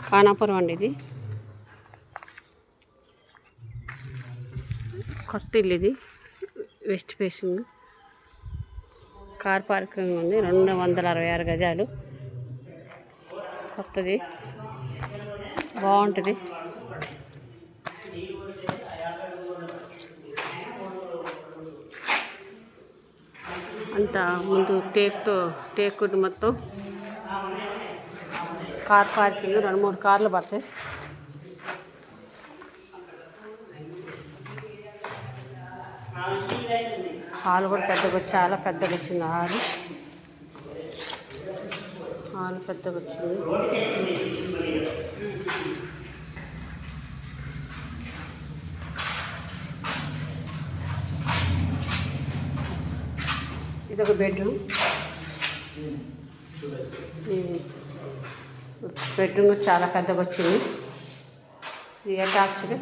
ఖానాపురం అండి. ఇది కొత్త ఇల్లు. ఇది వెస్ట్ ఫేసింగ్ కార్ పార్కింగ్ ఉంది. 266 గజాలు కొత్తది, బాగుంటుంది. అంతా ముందు టేక్ మొత్తం కార్ పార్కింగ్. 2-3 కార్లు పడతాయి. హాల్ కూడా పెద్దగా, చాలా పెద్దగా వచ్చింది. హాల్ పెద్దగా వచ్చింది. ఇదొక బెడ్రూమ్. బెడ్రూమ్ చాలా పెద్దగా వచ్చింది. ఇది అటాచ్డ్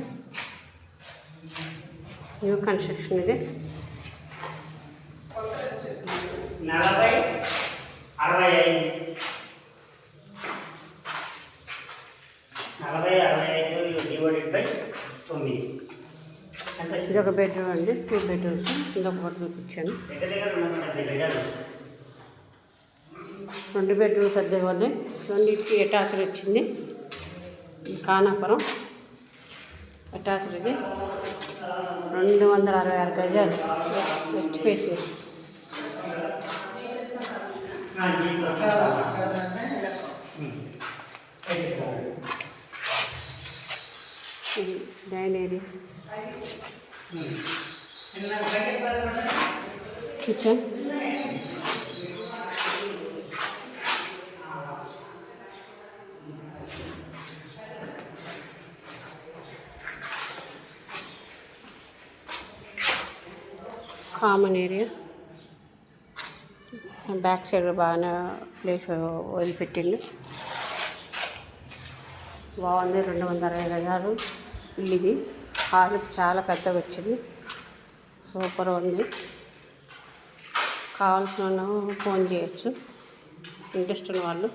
న్యూ కన్స్ట్రక్షన్. ఇది 40-65 ఇది ఒక బెడ్రూమ్ అండి. 2 బెడ్రూమ్స్. ఇంకొక ఒకటి చూపించాను. 2 బెడ్రూమ్ పెద్దగా ఉన్నాయి. 2కి అటాచ్డ్ వచ్చింది. ఖానాపురం అటాచ్డ్. ఇది 266 గజాలు వెస్ట్ ఫేసింగ్. ఇది dining area, kitchen. Common area. Back side బాగానే ప్లేస్ వదిలిపెట్టిండు. బాగుంది. 260 గజాలు ఇల్లు. ఇది హాల్ చాలా పెద్దగా వచ్చింది. సూపర్ ఉంది. కావాల్సిన ఫోన్ చేయొచ్చు ఇంట్రెస్ట్ ఉన్న వాళ్ళు.